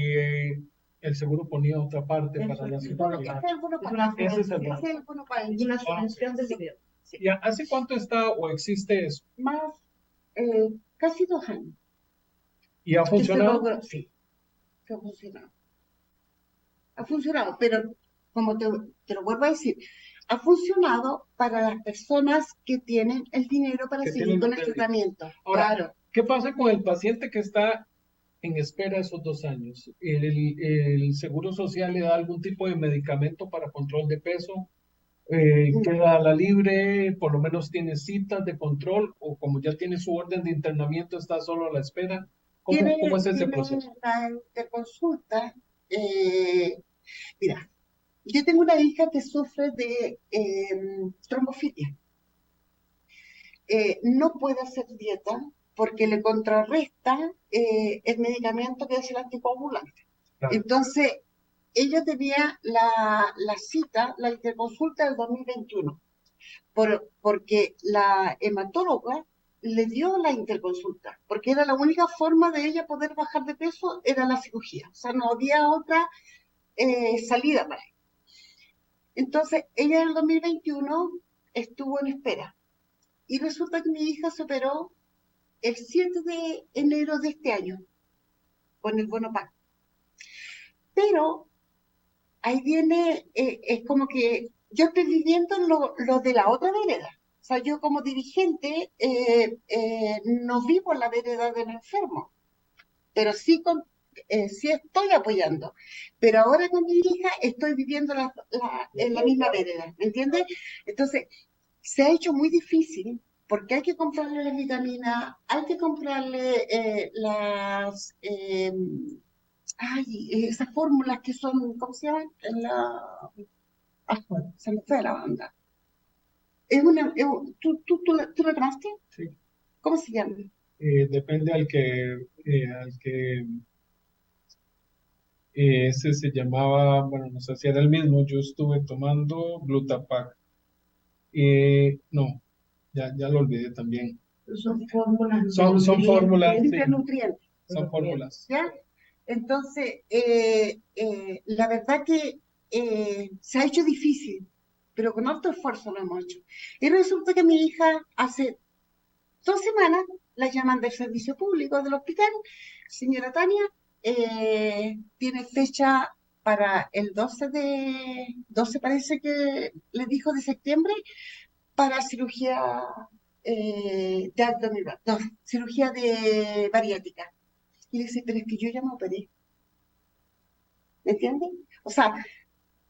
el seguro ponía otra parte Eso para la es cirugía. Ese es el bono Es PAC. una Ese es el bono. Ese es el bono PAC. Es una subvención del Sí. gobierno. ¿Y hace cuánto está o existe eso? Más, casi 2 años. ¿Y ha Que se funcionado? logró, sí, que ha funcionado. Ha funcionado, pero como te lo vuelvo a decir, ha funcionado para las personas que tienen el dinero para Que seguir tienen con los el medios. tratamiento. Ahora, Claro. ¿qué pasa con el paciente que está en espera esos 2 años? ¿El Seguro Social le da algún tipo de medicamento para control de peso? ¿Queda a la libre? ¿Por lo menos tiene citas de control? ¿O como ya tiene su orden de internamiento, está solo a la espera? ¿Cómo es ese Tiene proceso? una interconsulta. Mira, yo tengo una hija que sufre de trombofilia. No puede hacer dieta porque le contrarresta el medicamento que es el anticoagulante. Claro. Entonces, ella tenía la cita, la interconsulta del 2021, porque la hematóloga le dio la interconsulta, porque era la única forma de ella poder bajar de peso, era la cirugía. O sea, no había otra salida para ella. Entonces, ella en el 2021 estuvo en espera. Y resulta que mi hija se operó el 7 de enero de este año con el Bonopac. Pero ahí viene, es como que yo estoy viviendo lo de la otra vereda. O sea, yo como dirigente no vivo en la vereda del enfermo, pero sí estoy apoyando. Pero ahora con mi hija estoy viviendo en la misma vereda, ¿me entiendes? Entonces, se ha hecho muy difícil porque hay que comprarle las vitaminas, hay que comprarle esas fórmulas que son, ¿cómo se llaman? Se me fue la banda. ¿Tú la tomaste? Sí. ¿Cómo se llama? Depende ese se llamaba, bueno, no sé si era el mismo, yo estuve tomando Glutapac. No, ya lo olvidé también. Son fórmulas Son fórmulas, sí, Nutrientes. son fórmulas. ¿Ya? Entonces, la verdad que se ha hecho difícil, pero con alto esfuerzo lo hemos hecho. Y resulta que mi hija hace 2 semanas la llaman del servicio público del hospital, señora Tania, tiene fecha para el 12 parece que le dijo de septiembre, para cirugía de abdominal, no, cirugía de bariátrica. Y le dice, pero es que yo ya me operé. ¿Me entiendes? O sea,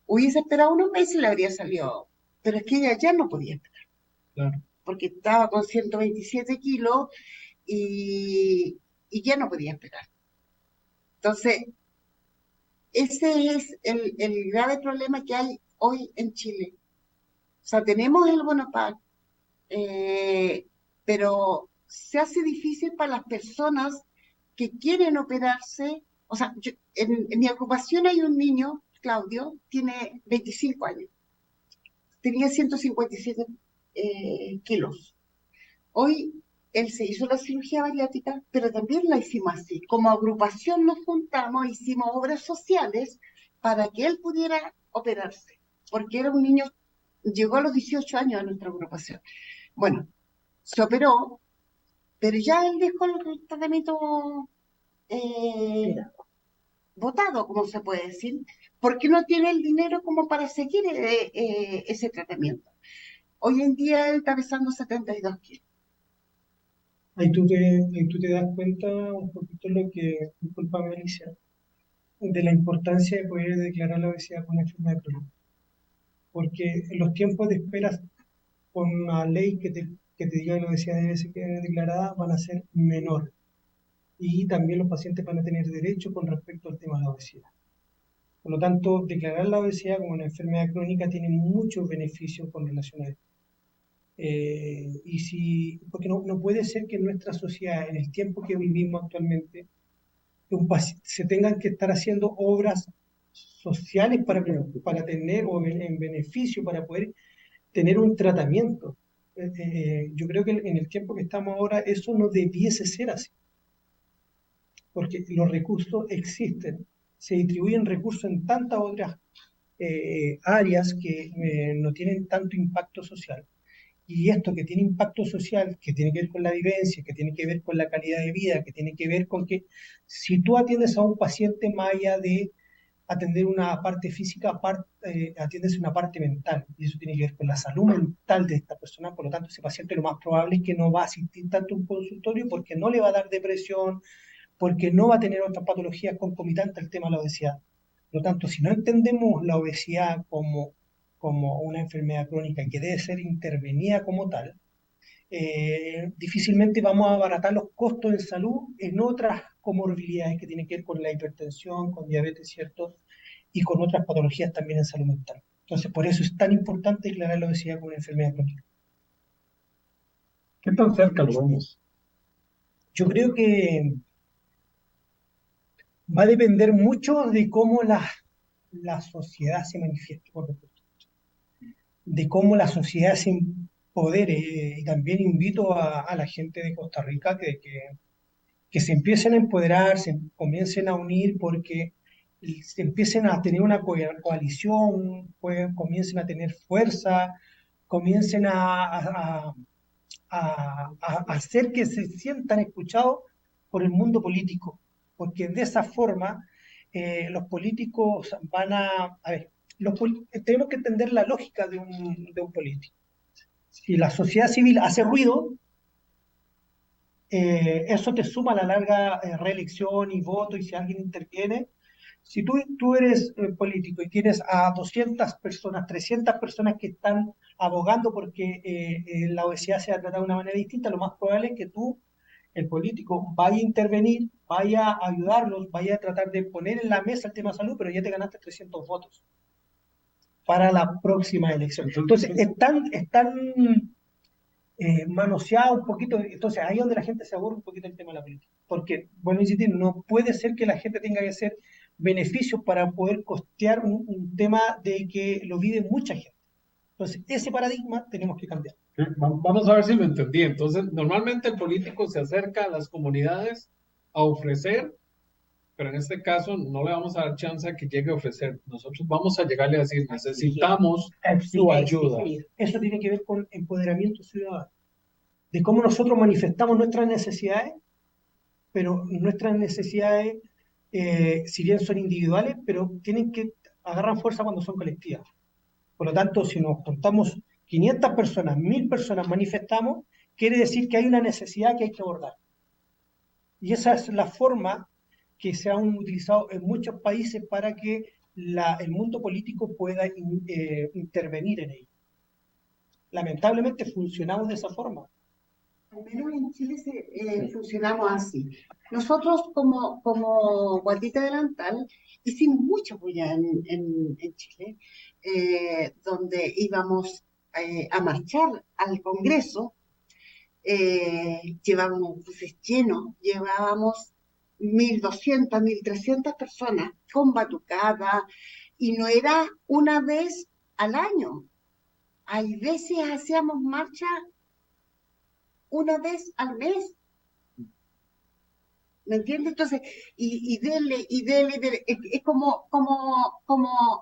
hubiese esperado unos meses y le habría salido. Pero es que ella ya no podía esperar. Claro. Porque estaba con 127 kilos y ya no podía esperar. Entonces, ese es el grave problema que hay hoy en Chile. O sea, tenemos el Bonopac, pero se hace difícil para las personas que quieren operarse. O sea, en mi ocupación hay un niño, Claudio, tiene 25 años, tenía 157 kilos. Hoy él se hizo la cirugía bariátrica, pero también la hicimos así. Como agrupación nos juntamos, hicimos obras sociales para que él pudiera operarse, porque era un niño, llegó a los 18 años a nuestra agrupación. Bueno, se operó, pero ya él dejó el tratamiento botado, como se puede decir, porque no tiene el dinero como para seguir ese tratamiento. Hoy en día él está pesando 72 kilos. Ahí tú te das cuenta un poquito discúlpame Alicia, de la importancia de poder declarar la obesidad como una enfermedad crónica. Porque los tiempos de espera con una ley que te diga que la obesidad debe ser declarada van a ser menores. Y también los pacientes van a tener derecho con respecto al tema de la obesidad. Por lo tanto, declarar la obesidad como una enfermedad crónica tiene muchos beneficios con relación a esto. Porque no puede ser que en nuestra sociedad, en el tiempo que vivimos actualmente, se tengan que estar haciendo obras sociales para tener, o en beneficio, para poder tener un tratamiento. Yo creo que en el tiempo que estamos ahora eso no debiese ser así, porque los recursos existen, se distribuyen recursos en tantas otras áreas que no tienen tanto impacto social. Y esto que tiene impacto social, que tiene que ver con la vivencia, que tiene que ver con la calidad de vida, que tiene que ver con que si tú atiendes a un paciente más allá de atender una parte física, atiendes una parte mental, y eso tiene que ver con la salud mental de esta persona. Por lo tanto, ese paciente lo más probable es que no va a asistir tanto a un consultorio porque no le va a dar depresión, porque no va a tener otras patologías concomitantes al tema de la obesidad. Por lo tanto, si no entendemos la obesidad como una enfermedad crónica que debe ser intervenida como tal, difícilmente vamos a abaratar los costos en salud en otras comorbilidades que tienen que ver con la hipertensión, con diabetes, ¿cierto? Y con otras patologías también en salud mental. Entonces, por eso es tan importante declarar la obesidad como una enfermedad crónica. ¿Qué tan cerca lo vemos? Yo creo que va a depender mucho de cómo la sociedad se manifieste por respecto a esto. De cómo la sociedad poder, y también invito a la gente de Costa Rica que se empiecen a empoderar, se comiencen a unir porque se empiecen a tener una coalición, pues, comiencen a tener fuerza, comiencen a hacer que se sientan escuchados por el mundo político, porque de esa forma los políticos van a ver, tenemos que entender la lógica de un político. Si la sociedad civil hace ruido, eso te suma a la larga reelección y voto, y si alguien interviene, si tú eres político y tienes a 200 personas, 300 personas que están abogando porque la obesidad sea tratada de una manera distinta, lo más probable es que tú, el político, vaya a intervenir, vaya a ayudarlos, vaya a tratar de poner en la mesa el tema de salud, pero ya te ganaste 300 votos para la próxima elección. Entonces, están manoseado un poquito, entonces ahí es donde la gente se aburre un poquito el tema de la política, porque, bueno, insistir, no puede ser que la gente tenga que hacer beneficios para poder costear un tema de que lo vive mucha gente. Entonces, ese paradigma tenemos que cambiar. Vamos a ver si lo entendí. Entonces, normalmente el político se acerca a las comunidades a ofrecer, pero en este caso no le vamos a dar chance a que llegue a ofrecer. Nosotros vamos a llegarle a decir, necesitamos su ayuda. Eso tiene que ver con empoderamiento ciudadano, de cómo nosotros manifestamos nuestras necesidades, pero nuestras necesidades, si bien son individuales, pero agarran fuerza cuando son colectivas. Por lo tanto, si nos contamos 500 personas, 1000 personas manifestamos, quiere decir que hay una necesidad que hay que abordar. Y esa es la forma que se han utilizado en muchos países para que el mundo político pueda intervenir en ello. Lamentablemente funcionamos de esa forma. Al menos en Chile funcionamos así. Nosotros como Guatita Delantal hicimos mucha bulla en Chile, donde íbamos a marchar al Congreso, llevábamos buses llenos, llevábamos 1.200, 1.300 personas con batucada, y no era una vez al año. Hay veces hacíamos marcha una vez al mes. ¿Me entiendes? Entonces, y dele. Es como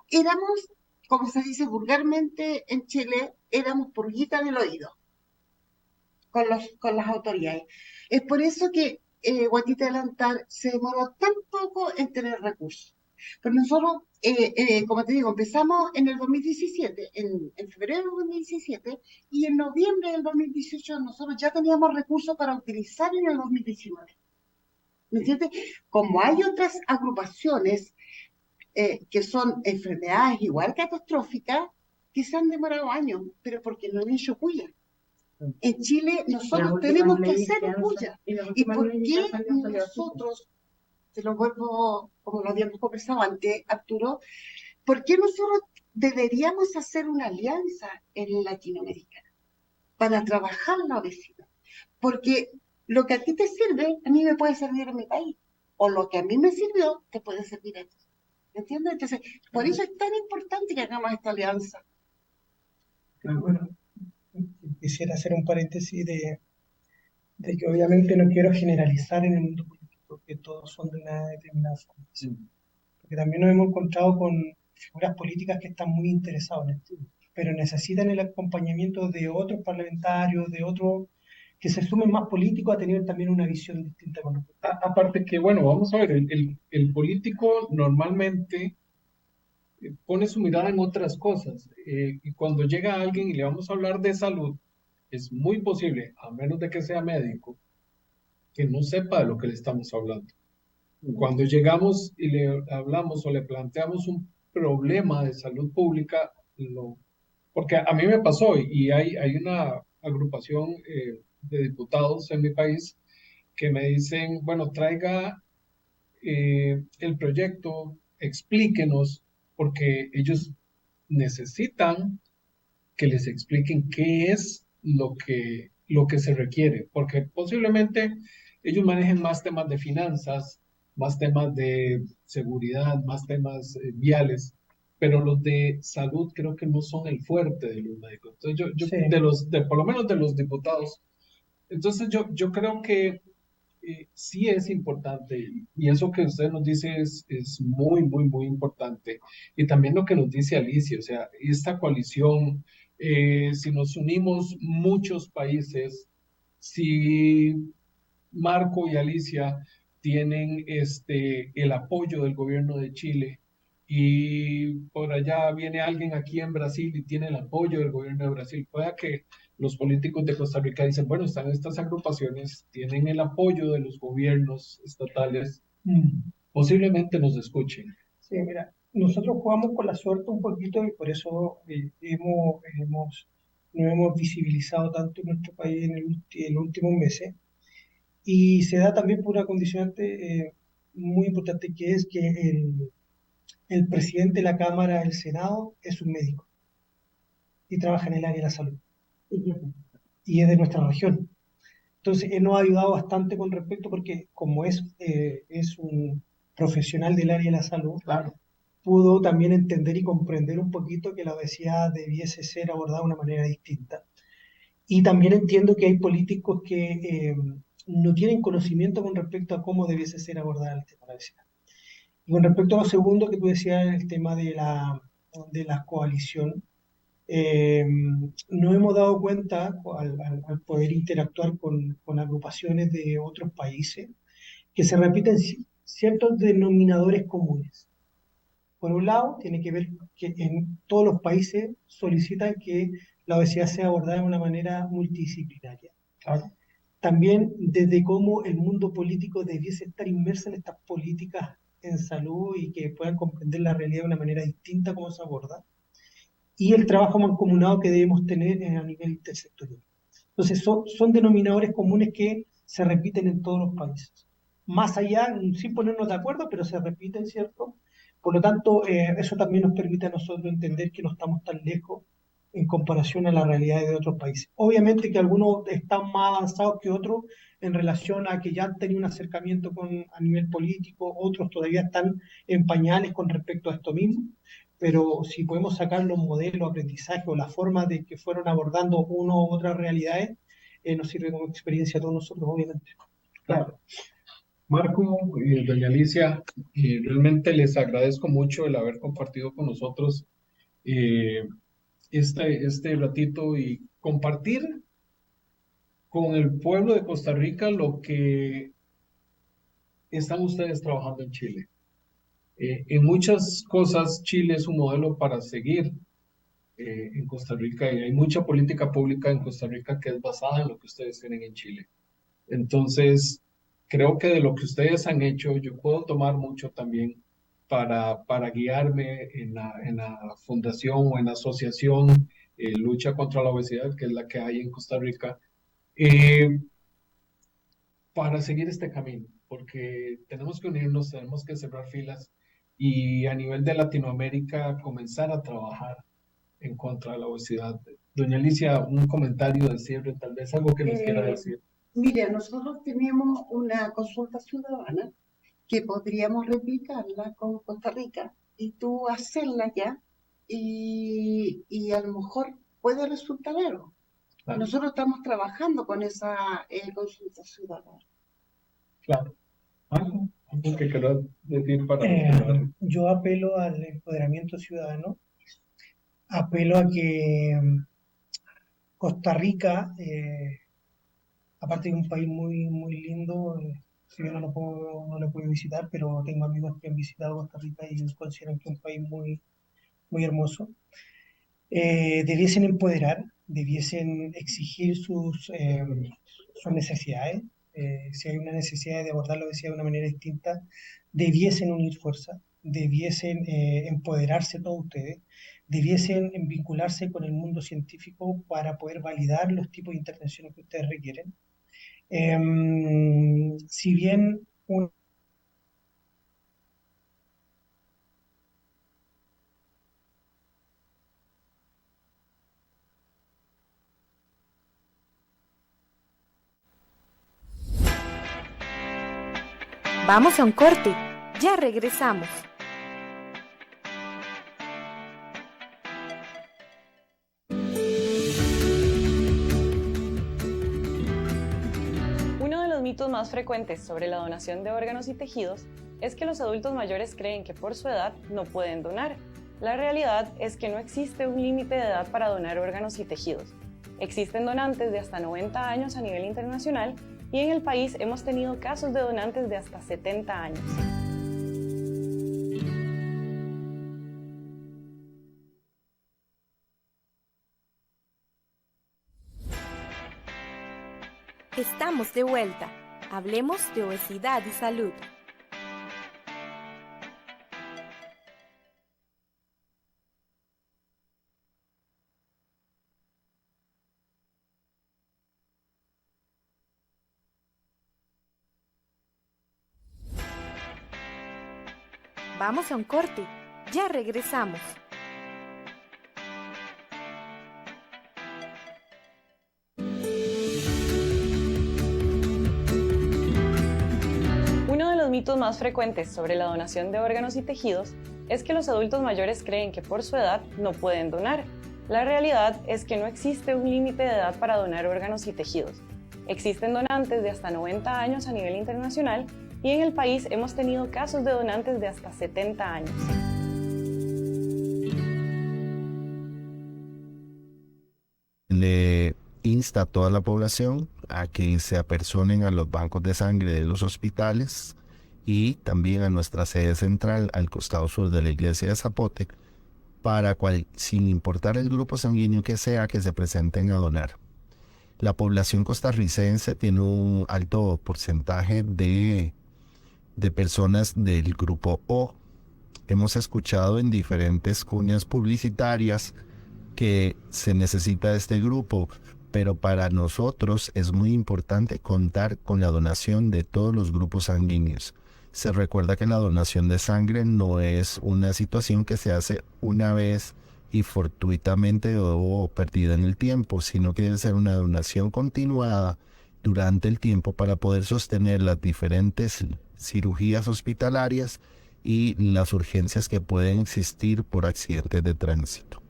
éramos, como se dice vulgarmente en Chile, éramos purguita del oído con las autoridades. Es por eso que Guatita Delantal se demoró tan poco en tener recursos. Pero nosotros, como te digo, empezamos en el 2017, en febrero del 2017, y en noviembre del 2018 nosotros ya teníamos recursos para utilizar en el 2019. ¿Me entiendes? Como hay otras agrupaciones que son enfermedades igual catastróficas, que se han demorado años, pero porque no han hecho puya. En Chile nosotros tenemos que hacer puya. ¿Y por qué nosotros, te lo vuelvo, como lo habíamos conversado antes, Arturo, por qué nosotros deberíamos hacer una alianza en Latinoamérica para trabajar la obesidad? Porque lo que a ti te sirve, a mí me puede servir en mi país, o lo que a mí me sirvió, te puede servir a ti. ¿Entiendes? Entonces, por eso es tan importante que hagamos esta alianza. Bueno, quisiera hacer un paréntesis de que obviamente no quiero generalizar en el mundo político, que todos son de una determinada forma. Sí. Porque también nos hemos encontrado con figuras políticas que están muy interesados en esto, pero necesitan el acompañamiento de otros parlamentarios, de otros que se sumen más políticos a tener también una visión distinta con respecto. Aparte que, bueno, vamos a ver, el político normalmente pone su mirada en otras cosas, y cuando llega alguien y le vamos a hablar de salud, es muy posible, a menos de que sea médico, que no sepa de lo que le estamos hablando. Cuando llegamos y le hablamos o le planteamos un problema de salud pública, porque a mí me pasó, y hay una agrupación de diputados en mi país que me dicen, bueno, traiga el proyecto, explíquenos, porque ellos necesitan que les expliquen qué es lo que se requiere, porque posiblemente ellos manejen más temas de finanzas, más temas de seguridad, más temas viales, pero los de salud creo que no son el fuerte de los médicos. Entonces Sí, por lo menos de los diputados. Entonces yo creo que sí es importante y eso que usted nos dice es muy, muy, muy importante. Y también lo que nos dice Alicia, o sea, esta coalición, si nos unimos muchos países, si Marco y Alicia tienen el apoyo del gobierno de Chile y por allá viene alguien aquí en Brasil y tiene el apoyo del gobierno de Brasil. Pueda que los políticos de Costa Rica dicen, bueno, están estas agrupaciones, tienen el apoyo de los gobiernos estatales, posiblemente nos escuchen. sí, mira, nosotros jugamos con la suerte un poquito y por eso nos hemos visibilizado tanto en nuestro país en los últimos meses. Y se da también por una condicionante muy importante que es que el presidente de la Cámara del Senado es un médico y trabaja en el área de la salud y es de nuestra región. Entonces, él nos ha ayudado bastante con respecto porque como es un profesional del área de la salud, Claro. pudo también entender y comprender un poquito que la obesidad debiese ser abordada de una manera distinta. Y también entiendo que hay políticos que no tienen conocimiento con respecto a cómo debiese ser abordada el tema de la obesidad. Y con respecto a lo segundo que tú decías, el tema de la coalición, nos hemos dado cuenta al poder interactuar con agrupaciones de otros países que se repiten ciertos denominadores comunes. Por un lado, tiene que ver que en todos los países solicitan que la obesidad sea abordada de una manera multidisciplinaria. Claro. También desde cómo el mundo político debiese estar inmerso en estas políticas en salud y que puedan comprender la realidad de una manera distinta como se aborda. Y el trabajo mancomunado que debemos tener a nivel intersectorial. Entonces, son denominadores comunes que se repiten en todos los países. Más allá, sin ponernos de acuerdo, pero se repiten, ¿cierto? Por lo tanto, eso también nos permite a nosotros entender que no estamos tan lejos en comparación a la realidad de otros países. Obviamente que algunos están más avanzados que otros en relación a que ya han tenido un acercamiento a nivel político, otros todavía están en pañales con respecto a esto mismo, pero si podemos sacar los modelos, aprendizaje o la forma de que fueron abordando uno u otras realidades, nos sirve como experiencia a todos nosotros, obviamente. Claro. Marco, doña Alicia, realmente les agradezco mucho el haber compartido con nosotros eh, este ratito y compartir con el pueblo de Costa Rica lo que están ustedes trabajando en Chile. En muchas cosas, Chile es un modelo para seguir en Costa Rica y hay mucha política pública en Costa Rica que es basada en lo que ustedes tienen en Chile. Entonces, creo que de lo que ustedes han hecho, yo puedo tomar mucho también para guiarme en la fundación o en la asociación Lucha contra la Obesidad, que es la que hay en Costa Rica, eh, para seguir este camino, porque tenemos que unirnos, tenemos que cerrar filas y a nivel de Latinoamérica comenzar a trabajar en contra de la obesidad. Doña Alicia, un comentario de cierre, tal vez algo que nos quiera decir. Mire, nosotros tenemos una consulta ciudadana que podríamos replicarla con Costa Rica y tú hacerla ya y a lo mejor puede resultar algo. Claro. Nosotros estamos trabajando con esa consulta ciudadana. Claro. ¿Algo que quieras decir para Yo apelo al empoderamiento ciudadano, apelo a que Costa Rica, aparte de un país muy, muy lindo, si yo no lo puedo visitar, pero tengo amigos que han visitado Costa Rica y consideran que es un país muy, muy hermoso, debiesen empoderar, debiesen exigir sus necesidades. Si hay una necesidad de abordar la obesidad de una manera distinta, debiesen unir fuerzas, debiesen empoderarse todos ustedes, debiesen vincularse con el mundo científico para poder validar los tipos de intervenciones que ustedes requieren. Si bien Vamos a un corte. Ya regresamos. mitos más frecuentes sobre la donación de órganos y tejidos es que los adultos mayores creen que por su edad no pueden donar. La realidad es que no existe un límite de edad para donar órganos y tejidos. Existen donantes de hasta 90 años a nivel internacional y en el país hemos tenido casos de donantes de hasta 70 años. Estamos de vuelta. Hablemos de obesidad y salud. Vamos a un corte. Ya regresamos. Uno de los mitos más frecuentes sobre la donación de órganos y tejidos es que los adultos mayores creen que por su edad no pueden donar. La realidad es que no existe un límite de edad para donar órganos y tejidos. Existen donantes de hasta 90 años a nivel internacional y en el país hemos tenido casos de donantes de hasta 70 años. Le insta a toda la población a que se apersonen a los bancos de sangre de los hospitales y también a nuestra sede central al costado sur de la iglesia de Zapote para sin importar el grupo sanguíneo que sea, que se presenten a donar. La población costarricense tiene un alto porcentaje de personas del grupo O. Hemos escuchado en diferentes cuñas publicitarias que se necesita de este grupo, pero para nosotros es muy importante contar con la donación de todos los grupos sanguíneos. Se recuerda que la donación de sangre no es una situación que se hace una vez y fortuitamente o perdida en el tiempo, sino que debe ser una donación continuada durante el tiempo para poder sostener las diferentes cirugías hospitalarias y las urgencias que pueden existir por accidentes de tránsito.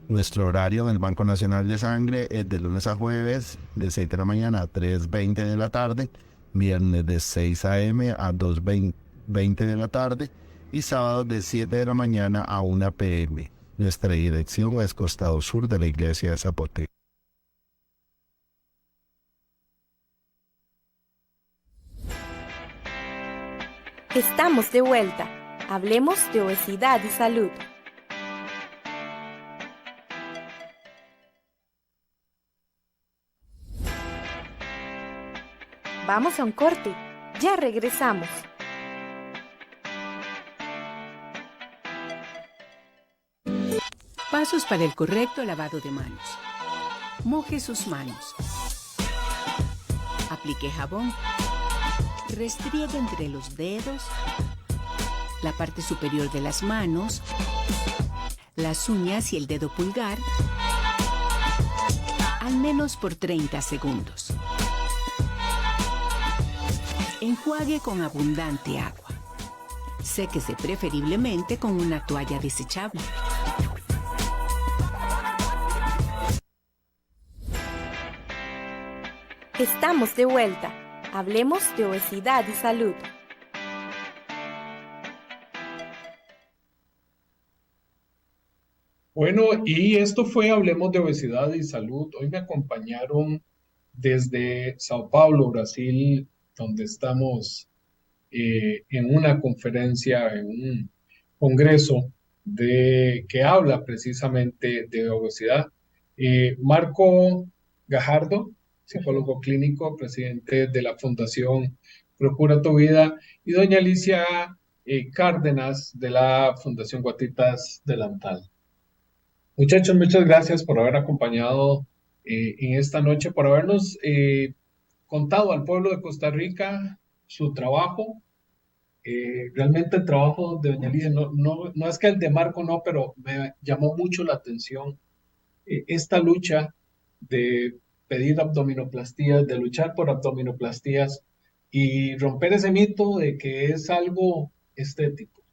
Nuestro horario en el Banco Nacional de Sangre es de lunes a jueves de 6 de la mañana a 3:20 de la tarde, viernes de 6 a.m. a 2:20 de la tarde y sábados de 7 de la mañana a 1 p.m. Nuestra dirección es costado sur de la iglesia de Zapote. Estamos de vuelta. Hablemos de obesidad y salud. Vamos a un corte. Ya regresamos. Pasos para el correcto lavado de manos. Moje sus manos. Aplique jabón. Restriegue entre los dedos, la parte superior de las manos, las uñas y el dedo pulgar, al menos por 30 segundos. Enjuague con abundante agua. Séquese preferiblemente con una toalla desechable. Estamos de vuelta. Hablemos de obesidad y salud. Bueno, y esto fue Hablemos de Obesidad y Salud. Hoy me acompañaron desde Sao Paulo, Brasil, donde estamos en una conferencia, en un congreso que habla precisamente de obesidad. Marco Gajardo, psicólogo clínico, presidente de la Fundación Procura tu Vida, y doña Alicia Cárdenas, de la Fundación Guatitas Delantal. Muchachos, muchas gracias por haber acompañado en esta noche, por habernos contado al pueblo de Costa Rica su trabajo. Realmente el trabajo de doña Alicia, no es que el de Marco no, pero me llamó mucho la atención esta lucha de pedir abdominoplastías, de luchar por abdominoplastías y romper ese mito de que es algo estético.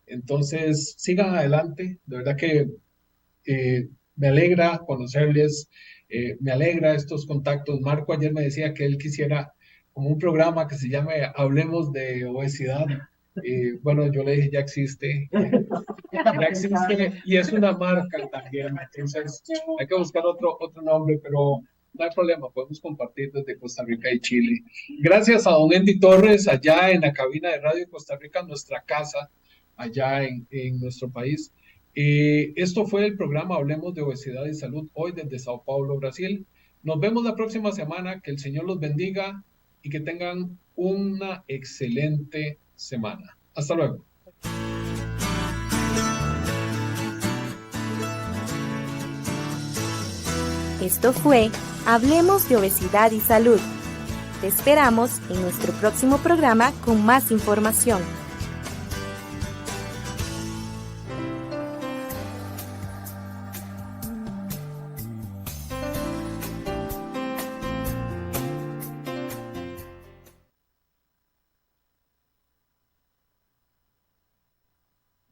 Entonces, sigan adelante. De verdad que me alegra conocerles, me alegra estos contactos. Marco ayer me decía que él quisiera como un programa que se llame Hablemos de Obesidad. Bueno, yo le dije, ya existe y es una marca también, entonces hay que buscar otro nombre, pero no hay problema, podemos compartir desde Costa Rica y Chile. Gracias a don Andy Torres, allá en la cabina de Radio Costa Rica, nuestra casa, allá en nuestro país. Esto fue el programa Hablemos de Obesidad y Salud, hoy desde Sao Paulo, Brasil. Nos vemos la próxima semana, que el Señor los bendiga y que tengan una excelente semana. Hasta luego. Esto fue Hablemos de Obesidad y Salud. Te esperamos en nuestro próximo programa con más información.